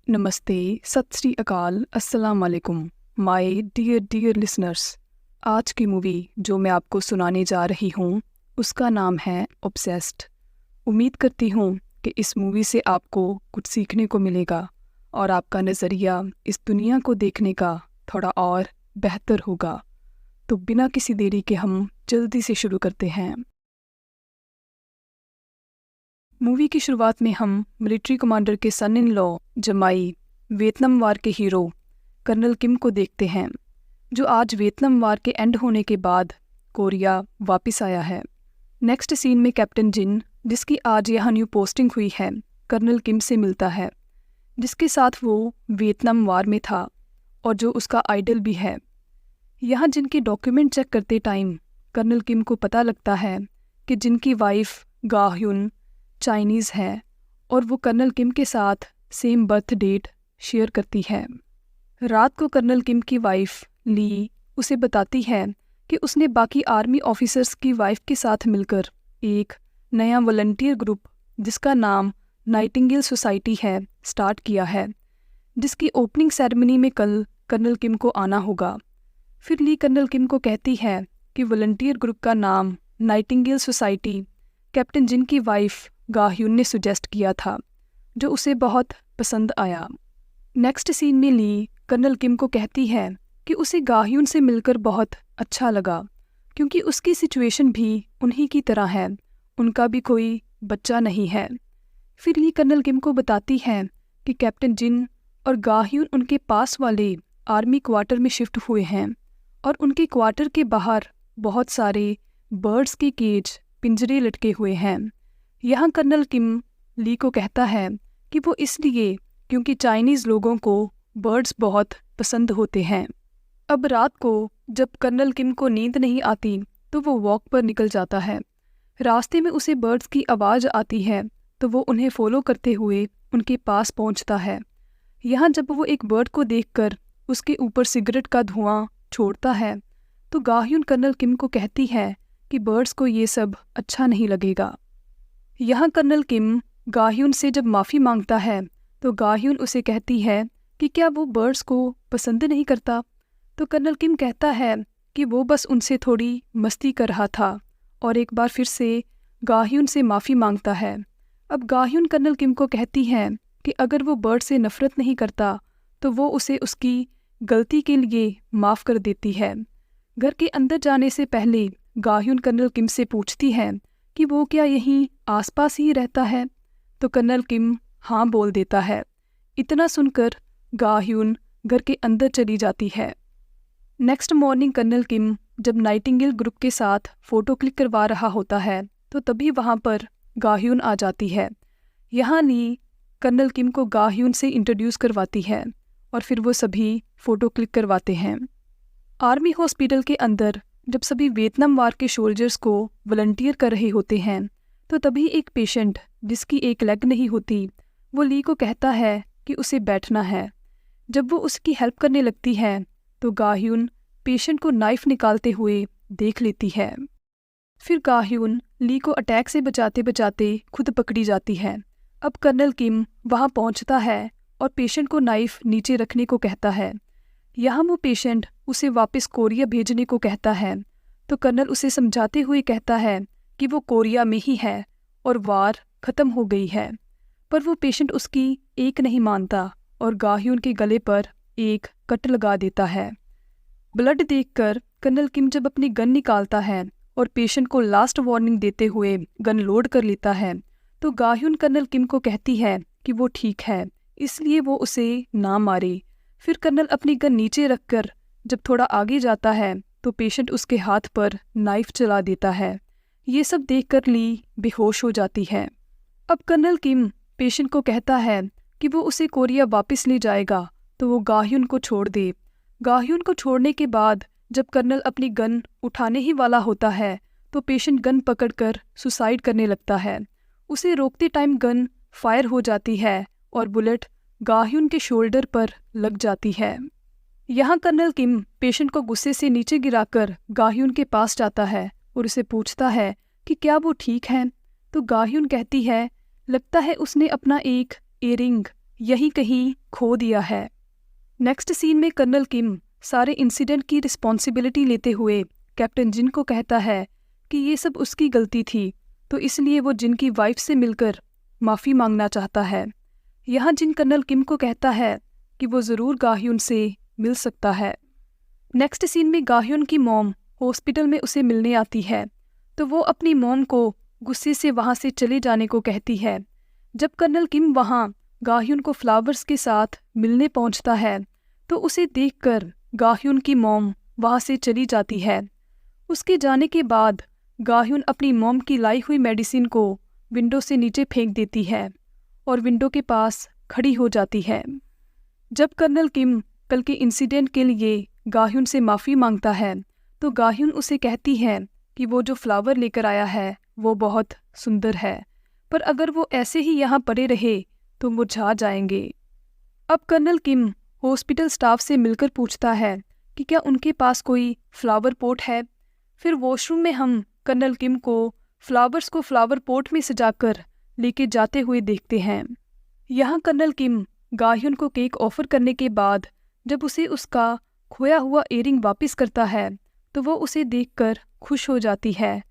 नमस्ते, सत श्री अकाल, अस्सलाम वालेकुम माय डियर लिसनर्स। आज की मूवी जो मैं आपको सुनाने जा रही हूँ उसका नाम है ऑब्सेस्ड। उम्मीद करती हूँ कि इस मूवी से आपको कुछ सीखने को मिलेगा और आपका नज़रिया इस दुनिया को देखने का थोड़ा और बेहतर होगा। तो बिना किसी देरी के हम जल्दी से शुरू करते हैं। मूवी की शुरुआत में हम मिलिट्री कमांडर के सन इन लॉ जमाई वियतनाम वार के हीरो कर्नल किम को देखते हैं, जो आज वियतनाम वार के एंड होने के बाद कोरिया वापस आया है। नेक्स्ट सीन में कैप्टन जिन, जिसकी आज यहाँ न्यू पोस्टिंग हुई है, कर्नल किम से मिलता है, जिसके साथ वो वियतनाम वार में था और जो उसका आइडल भी है। यहाँ जिनके डॉक्यूमेंट चेक करते टाइम कर्नल किम को पता लगता है कि जिनकी वाइफ गाह्युन चाइनीज़ है और वो कर्नल किम के साथ सेम बर्थ डेट शेयर करती है। रात को कर्नल किम की वाइफ ली उसे बताती है कि उसने बाकी आर्मी ऑफिसर्स की वाइफ के साथ मिलकर एक नया वॉलंटियर ग्रुप जिसका नाम नाइटिंगेल सोसाइटी है स्टार्ट किया है, जिसकी ओपनिंग सेरेमनी में कल कर्नल किम को आना होगा। फिर ली कर्नल किम को कहती है कि वॉलंटियर ग्रुप का नाम नाइटिंगेल सोसाइटी कैप्टन जिन की वाइफ गाह्युन ने सुजेस्ट किया था, जो उसे बहुत पसंद आया। नेक्स्ट सीन में ली कर्नल किम को कहती है कि उसे गाह्युन से मिलकर बहुत अच्छा लगा, क्योंकि उसकी सिचुएशन भी उन्हीं की तरह है, उनका भी कोई बच्चा नहीं है। फिर ली कर्नल किम को बताती है कि कैप्टन जिन और गाह्युन उनके पास वाले आर्मी क्वार्टर में शिफ्ट हुए हैं और उनके क्वार्टर के बाहर बहुत सारे बर्ड्स के केज पिंजरे लटके हुए हैं। यहाँ कर्नल किम ली को कहता है कि वो इसलिए क्योंकि चाइनीज़ लोगों को बर्ड्स बहुत पसंद होते हैं। अब रात को जब कर्नल किम को नींद नहीं आती तो वो वॉक पर निकल जाता है। रास्ते में उसे बर्ड्स की आवाज़ आती है तो वो उन्हें फॉलो करते हुए उनके पास पहुंचता है। यहाँ जब वो एक बर्ड को देखकर उसके ऊपर सिगरेट का धुआं छोड़ता है तो गाह्युन कर्नल किम को कहती है कि बर्ड्स को ये सब अच्छा नहीं लगेगा। यहाँ कर्नल किम गाह्युन से जब माफ़ी मांगता है तो गाह्युन उसे कहती है कि क्या वो बर्ड्स को पसंद नहीं करता, तो कर्नल किम कहता है कि वो बस उनसे थोड़ी मस्ती कर रहा था और एक बार फिर से गाह्युन से माफ़ी मांगता है। अब गाह्युन कर्नल किम को कहती है कि अगर वो बर्ड से नफ़रत नहीं करता तो वो उसे उसकी गलती के लिए माफ़ कर देती है। घर के अंदर जाने से पहले गाह्युन कर्नल किम से पूछती है कि वो क्या यहीं आसपास ही रहता है, तो कर्नल किम हाँ बोल देता है। इतना सुनकर गाह्युन घर के अंदर चली जाती है। नेक्स्ट मॉर्निंग कर्नल किम जब नाइटिंगेल ग्रुप के साथ फ़ोटो क्लिक करवा रहा होता है तो तभी वहाँ पर गाह्युन आ जाती है। यहाँ ली कर्नल किम को गाह्युन से इंट्रोड्यूस करवाती है और फिर वो सभी फ़ोटो क्लिक करवाते हैं। आर्मी हॉस्पिटल के अंदर जब सभी वियतनाम वार के सोल्जर्स को वॉलंटियर कर रहे होते हैं तो तभी एक पेशेंट जिसकी एक लेग नहीं होती वो ली को कहता है कि उसे बैठना है। जब वो उसकी हेल्प करने लगती है तो गाह्युन पेशेंट को नाइफ निकालते हुए देख लेती है। फिर गाह्युन ली को अटैक से बचाते बचाते खुद पकड़ी जाती है। अब कर्नल किम वहाँ पहुँचता है और पेशेंट को नाइफ नीचे रखने को कहता है। यहाँ वो पेशेंट उसे वापस कोरिया भेजने को कहता है तो कर्नल उसे समझाते हुए कहता है कि वो कोरिया में ही है और वार ख़त्म हो गई है, पर वो पेशेंट उसकी एक नहीं मानता और गाह्युन के गले पर एक कट लगा देता है। ब्लड देखकर कर्नल किम जब अपनी गन निकालता है और पेशेंट को लास्ट वार्निंग देते हुए गन लोड कर लेता है तो गाह्युन कर्नल किम को कहती है कि वो ठीक है, इसलिए वो उसे ना मारे। फिर कर्नल अपनी गन नीचे रखकर जब थोड़ा आगे जाता है तो पेशेंट उसके हाथ पर नाइफ चला देता है। ये सब देखकर ली बेहोश हो जाती है। अब कर्नल किम पेशेंट को कहता है कि वो उसे कोरिया वापस ले जाएगा तो वो गाह्युन को छोड़ दे। गाह्युन को छोड़ने के बाद जब कर्नल अपनी गन उठाने ही वाला होता है तो पेशेंट गन पकड़कर सुसाइड करने लगता है। उसे रोकते टाइम गन फायर हो जाती है और बुलेट गाह्युन के शोल्डर पर लग जाती है। यहाँ कर्नल किम पेशेंट को गुस्से से नीचे गिराकर गाह्युन के पास जाता है और उसे पूछता है कि क्या वो ठीक है, तो गाह्युन कहती है लगता है उसने अपना एक इयररिंग यहीं कहीं खो दिया है। नेक्स्ट सीन में कर्नल किम सारे इंसिडेंट की रिस्पॉन्सिबिलिटी लेते हुए कैप्टन जिन को कहता है कि ये सब उसकी गलती थी, तो इसलिए वो जिन की वाइफ से मिलकर माफ़ी मांगना चाहता है। यहाँ जिन कर्नल किम को कहता है कि वो ज़रूर गाह्युन से मिल सकता है। नेक्स्ट सीन में गाह्युन की मॉम हॉस्पिटल में उसे मिलने आती है, तो वो अपनी मॉम को गुस्से से वहाँ से चले जाने को कहती है। जब कर्नल किम वहाँ गाह्युन को फ्लावर्स के साथ मिलने पहुँचता है, तो उसे देखकर गाह्युन की मॉम वहाँ से चली जाती है। उसके जाने के बाद गाह्युन अपनी मॉम की लाई हुई मेडिसिन को विंडो से नीचे फेंक देती है और विंडो के पास खड़ी हो जाती है। जब कर्नल किम कल के इंसिडेंट के लिए गाह्युन से माफ़ी मांगता है, तो गाह्युन उसे कहती है कि वो जो फ्लावर लेकर आया है वो बहुत सुंदर है, पर अगर वो ऐसे ही यहाँ पड़े रहे तो मुरझा जाएंगे। अब कर्नल किम हॉस्पिटल स्टाफ से मिलकर पूछता है कि क्या उनके पास कोई फ्लावर पॉट है। फिर वॉशरूम में हम कर्नल किम को फ्लावर्स को फ्लावर पॉट में सजाकर लेके जाते हुए देखते हैं। यहाँ कर्नल किम गाह्युन को केक ऑफर करने के बाद जब उसे उसका खोया हुआ इयररिंग वापस करता है, तो वो उसे देखकर खुश हो जाती है।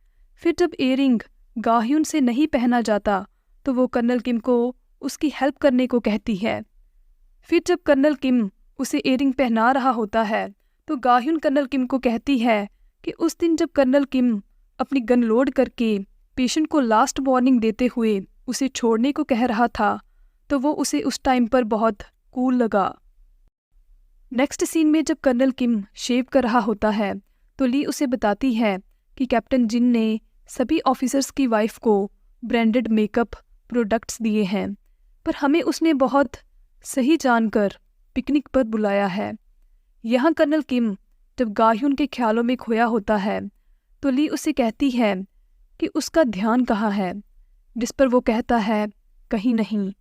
फिर जब इयररिंग गाह्युन से नहीं पहना जाता, तो वो कर्नल किम को उसकी हेल्प करने को कहती है। फिर जब कर्नल किम उसे इयररिंग पहना रहा होता है, तो गाह्युन कर्नल किम को कहती है कि उस दिन जब कर्नल किम अपनी गन लोड करके पेशेंट को लास्ट वार्निंग देते हुए उसे छोड़ने को कह रहा था, तो वो उसे उस टाइम पर बहुत कूल लगा। नेक्स्ट सीन में जब कर्नल किम शेव कर रहा होता है, तो ली उसे बताती है कि कैप्टन जिन ने सभी ऑफिसर्स की वाइफ को ब्रांडेड मेकअप प्रोडक्ट्स दिए हैं, पर हमें उसने बहुत सही जानकर पिकनिक पर बुलाया है। यहाँ कर्नल किम जब गाह्युन के ख्यालों में खोया होता है, तो ली उसे कहती है कि उसका ध्यान कहाँ है, जिस पर वो कहता है कहीं नहीं।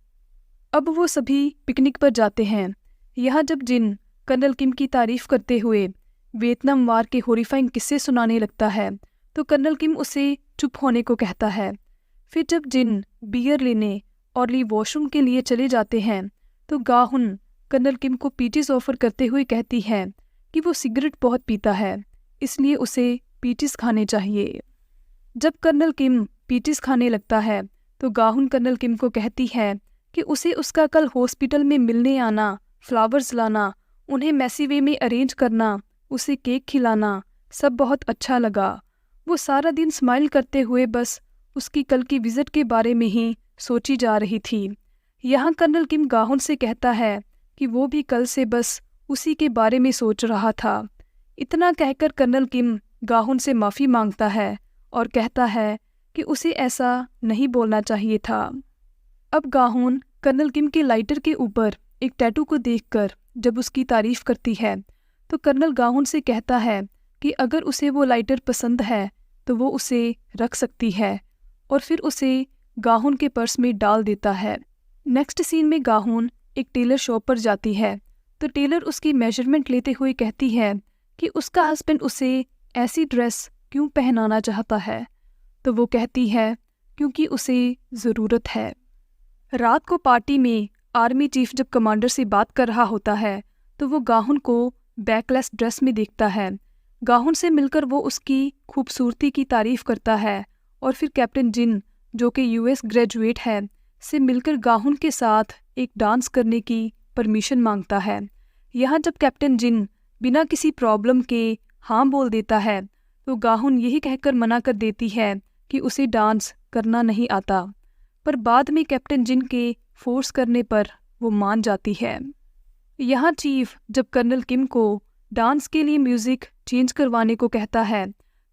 अब वो सभी पिकनिक पर जाते हैं। यहाँ जब जिन कर्नल किम की तारीफ करते हुए वियतनाम वार के हॉरिफाइंग किस्से सुनाने लगता है, तो कर्नल किम उसे चुप होने को कहता है। फिर जब जिन बियर लेने और ली वॉशरूम के लिए चले जाते हैं, तो गाह्युन कर्नल किम को पीचेस ऑफर करते हुए कहती है कि वो सिगरेट बहुत पीता है, इसलिए उसे पीचेस खाने चाहिए। जब कर्नल किम पीचेस खाने लगता है, तो गाह्युन कर्नल किम को कहती है कि उसे उसका कल हॉस्पिटल में मिलने आना, फ्लावर्स लाना, उन्हें मैसी वे में अरेंज करना, उसे केक खिलाना सब बहुत अच्छा लगा। वो सारा दिन स्माइल करते हुए बस उसकी कल की विजिट के बारे में ही सोची जा रही थी। यहाँ कर्नल किम गाह्युन से कहता है कि वो भी कल से बस उसी के बारे में सोच रहा था। इतना कहकर कर्नल किम गाह्युन से माफ़ी मांगता है और कहता है कि उसे ऐसा नहीं बोलना चाहिए था। अब गाह्युन कर्नल किम के लाइटर के ऊपर एक टैटू को देखकर जब उसकी तारीफ करती है, तो कर्नल गाह्युन से कहता है कि अगर उसे वो लाइटर पसंद है तो वो उसे रख सकती है, और फिर उसे गाह्युन के पर्स में डाल देता है। नेक्स्ट सीन में गाह्युन एक टेलर शॉप पर जाती है, तो टेलर उसकी मेजरमेंट लेते हुए कहती है कि उसका हस्बैंड उसे ऐसी ड्रेस क्यों पहनाना चाहता है, तो वो कहती है क्योंकि उसे ज़रूरत है। रात को पार्टी में आर्मी चीफ जब कमांडर से बात कर रहा होता है, तो वो गाह्युन को बैकलेस ड्रेस में देखता है। गाह्युन से मिलकर वो उसकी खूबसूरती की तारीफ करता है और फिर कैप्टन जिन, जो कि यूएस ग्रेजुएट है, से मिलकर गाह्युन के साथ एक डांस करने की परमिशन मांगता है। यहाँ जब कैप्टन जिन बिना किसी प्रॉब्लम के हाँ बोल देता है, तो गाह्युन यही कहकर मना कर देती है कि उसे डांस करना नहीं आता, पर बाद में कैप्टन जिन के फोर्स करने पर वो मान जाती है। यहाँ चीफ जब कर्नल किम को डांस के लिए म्यूज़िक चेंज करवाने को कहता है,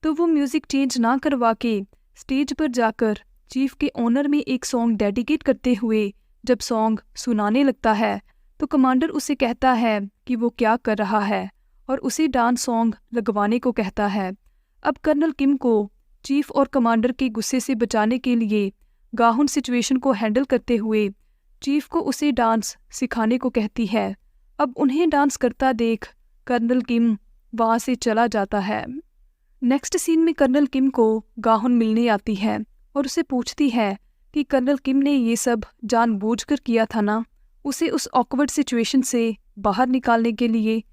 तो वो म्यूज़िक चेंज ना करवा के स्टेज पर जाकर चीफ के ऑनर में एक सॉन्ग डेडिकेट करते हुए जब सॉन्ग सुनाने लगता है, तो कमांडर उसे कहता है कि वो क्या कर रहा है और उसे डांस सॉन्ग लगवाने को कहता है। अब कर्नल किम को चीफ और कमांडर के गुस्से से बचाने के लिए गाह्युन सिचुएशन को हैंडल करते हुए चीफ को उसे डांस सिखाने को कहती है। अब उन्हें डांस करता देख कर्नल किम वहाँ से चला जाता है। नेक्स्ट सीन में कर्नल किम को गाह्युन मिलने आती है और उसे पूछती है कि कर्नल किम ने ये सब जानबूझकर किया था ना, उसे उस ऑकवर्ड सिचुएशन से बाहर निकालने के लिए,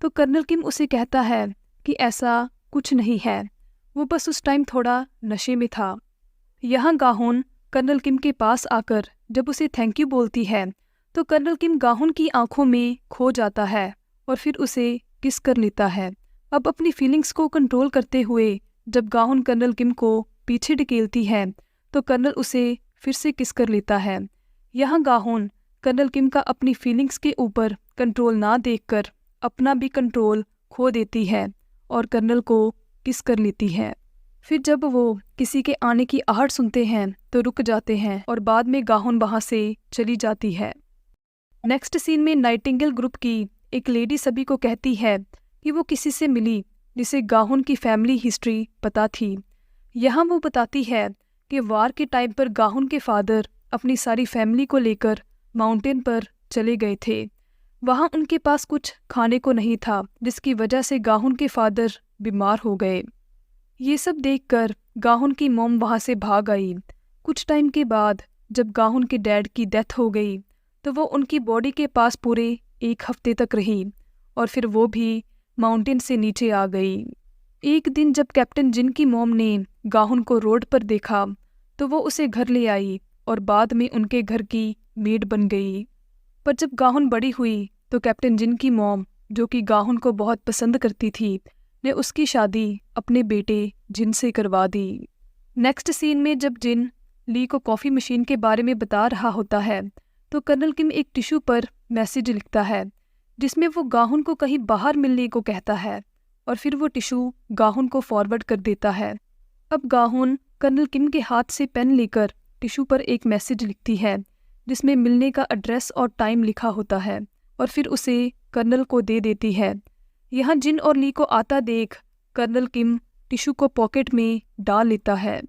तो कर्नल किम उसे कहता है कि ऐसा कुछ नहीं है, वो बस उस टाइम थोड़ा नशे में था। यहाँ गाहुन कर्नल किम के पास आकर जब उसे थैंक यू बोलती है तो कर्नल किम गाहुन की आंखों में खो जाता है और फिर उसे किस कर लेता है। अब अपनी फीलिंग्स को कंट्रोल करते हुए जब गाहुन कर्नल किम को पीछे ढकेलती है तो कर्नल उसे फिर से किस कर लेता है। यहाँ गाहुन कर्नल किम का अपनी फीलिंग्स के ऊपर कंट्रोल ना देखकर अपना भी कंट्रोल खो देती है और कर्नल को किस कर लेती है। फिर जब वो किसी के आने की आहट सुनते हैं तो रुक जाते हैं और बाद में गाहुन वहाँ से चली जाती है। नेक्स्ट सीन में नाइटिंगेल ग्रुप की एक लेडी सभी को कहती है कि वो किसी से मिली जिसे गाहुन की फैमिली हिस्ट्री पता थी। यहाँ वो बताती है कि वार के टाइम पर गाहुन के फादर अपनी सारी फैमिली को लेकर माउंटेन पर चले गए थे। वहाँ उनके पास कुछ खाने को नहीं था जिसकी वजह से गाहुन के फादर बीमार हो गए। ये सब देखकर गाहुन की मॉम वहाँ से भाग आई। कुछ टाइम के बाद जब गाहुन के डैड की डेथ हो गई तो वो उनकी बॉडी के पास पूरे 1 हफ्ते तक रही और फिर वो भी माउंटेन से नीचे आ गई। एक दिन जब कैप्टन जिन की मॉम ने गाहुन को रोड पर देखा तो वो उसे घर ले आई और बाद में उनके घर की मेड बन गई। पर जब गाहुन बड़ी हुई तो कैप्टन जिन की मॉम, जो कि गाहुन को बहुत पसंद करती थी, ने उसकी शादी अपने बेटे जिन से करवा दी। नेक्स्ट सीन में जब जिन ली को कॉफ़ी मशीन के बारे में बता रहा होता है तो कर्नल किम एक टिश्यू पर मैसेज लिखता है जिसमें वो गाहुन को कहीं बाहर मिलने को कहता है और फिर वो टिश्यू गाहुन को फॉरवर्ड कर देता है। अब गाहुन कर्नल किम के हाथ से पेन लेकर टिश्यू पर एक मैसेज लिखती है जिसमें मिलने का एड्रेस और टाइम लिखा होता है और फिर उसे कर्नल को दे देती है। यहाँ जिन और ली को आता देख कर्नल किम टिश्यू को पॉकेट में डाल लेता है।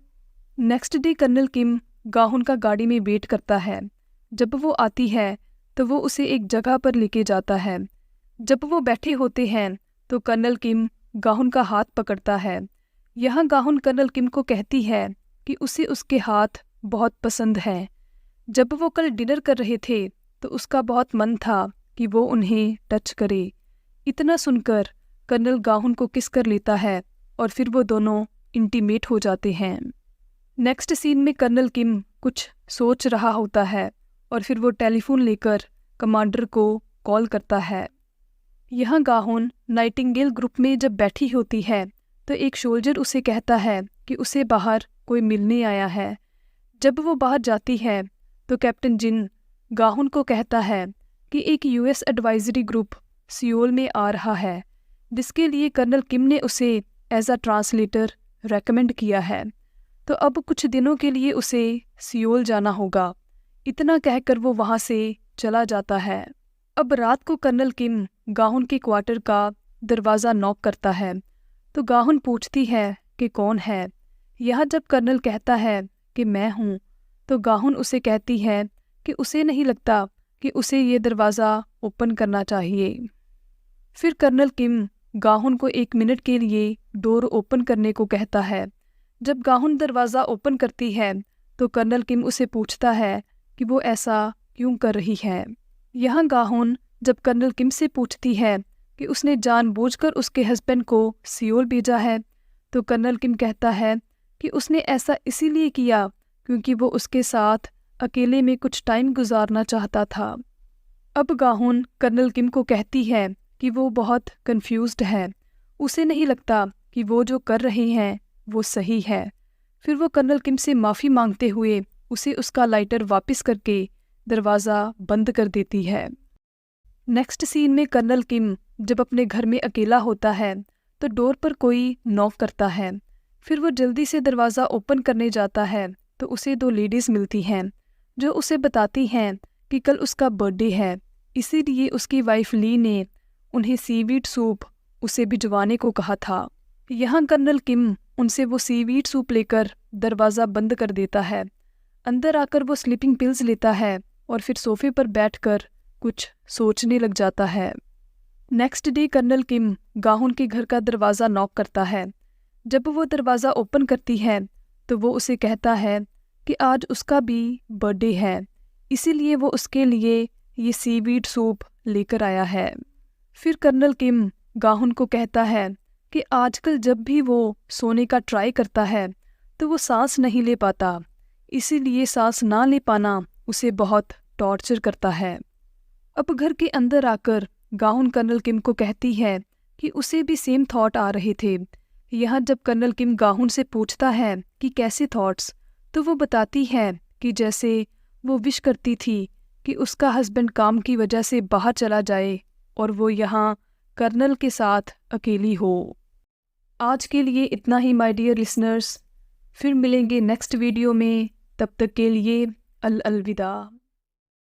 नेक्स्ट डे कर्नल किम गाहुन का गाड़ी में वेट करता है। जब वो आती है तो वो उसे एक जगह पर लेके जाता है। जब वो बैठे होते हैं तो कर्नल किम गाहुन का हाथ पकड़ता है। यहाँ गाहुन कर्नल किम को कहती है कि उसे उसके हाथ बहुत पसंद है। जब वो कल डिनर कर रहे थे तो उसका बहुत मन था कि वो उन्हें टच करे। इतना सुनकर कर्नल गाहुन को किस कर लेता है और फिर वो दोनों इंटीमेट हो जाते हैं। नेक्स्ट सीन में कर्नल किम कुछ सोच रहा होता है और फिर वो टेलीफोन लेकर कमांडर को कॉल करता है। यहाँ गाहुन नाइटिंगेल ग्रुप में जब बैठी होती है तो एक सोल्जर उसे कहता है कि उसे बाहर कोई मिलने आया है। जब वो बाहर जाती है तो कैप्टन जिन गाहुन को कहता है कि एक यूएस एडवाइजरी ग्रुप सियोल में आ रहा है जिसके लिए कर्नल किम ने उसे एज अ ट्रांसलेटर रेकमेंड किया है, तो अब कुछ दिनों के लिए उसे सियोल जाना होगा। इतना कहकर वो वहाँ से चला जाता है। अब रात को कर्नल किम गाहुन के क्वार्टर का दरवाज़ा नॉक करता है तो गाहुन पूछती है कि कौन है। यह जब कर्नल कहता है कि मैं हूँ तो गाहुन उसे कहती है कि उसे नहीं लगता कि उसे ये दरवाज़ा ओपन करना चाहिए। फिर कर्नल किम गाहुन को 1 मिनट के लिए डोर ओपन करने को कहता है। जब गाहुन दरवाज़ा ओपन करती है तो कर्नल किम उसे पूछता है कि वो ऐसा क्यों कर रही है। यहाँ गाहुन जब कर्नल किम से पूछती है कि उसने जानबूझकर उसके हस्बैंड को सियोल भेजा है तो कर्नल किम कहता है कि उसने ऐसा इसीलिए किया क्योंकि वो उसके साथ अकेले में कुछ टाइम गुजारना चाहता था। अब गाहुन कर्नल किम को कहती है कि वो बहुत कंफ्यूज्ड है, उसे नहीं लगता कि वो जो कर रहे हैं वो सही है। फिर वो कर्नल किम से माफ़ी मांगते हुए उसे उसका लाइटर वापस करके दरवाज़ा बंद कर देती है। नेक्स्ट सीन में कर्नल किम जब अपने घर में अकेला होता है तो डोर पर कोई नॉक करता है। फिर वो जल्दी से दरवाज़ा ओपन करने जाता है तो उसे 2 लेडीज़ मिलती हैं जो उसे बताती हैं कि कल उसका बर्थडे है, इसीलिए उसकी वाइफ ली ने उन्हें सीवीड सूप उसे भिजवाने को कहा था। यहाँ कर्नल किम उनसे वो सीवीड सूप लेकर दरवाज़ा बंद कर देता है। अंदर आकर वो स्लीपिंग पिल्स लेता है और फिर सोफे पर बैठकर कुछ सोचने लग जाता है। नेक्स्ट डे कर्नल किम गाहुन के घर का दरवाज़ा नॉक करता है। जब वो दरवाज़ा ओपन करती है तो वो उसे कहता है कि आज उसका भी बर्थडे है, इसीलिए वो उसके लिए ये सीवीड सूप लेकर आया है। फिर कर्नल किम गाहुन को कहता है कि आजकल जब भी वो सोने का ट्राई करता है तो वो सांस नहीं ले पाता, इसीलिए सांस ना ले पाना उसे बहुत टॉर्चर करता है। अब घर के अंदर आकर गाहुन कर्नल किम को कहती है कि उसे भी सेम थॉट आ रहे थे। यहाँ जब कर्नल किम गाहुन से पूछता है कि कैसे थॉट्स, तो वो बताती है कि जैसे वो विश करती थी कि उसका हस्बैंड काम की वजह से बाहर चला जाए और वो यहाँ कर्नल के साथ अकेली हो। आज के लिए इतना ही माय डियर लिसनर्स, फिर मिलेंगे नेक्स्ट वीडियो में। तब तक के लिए अलविदा।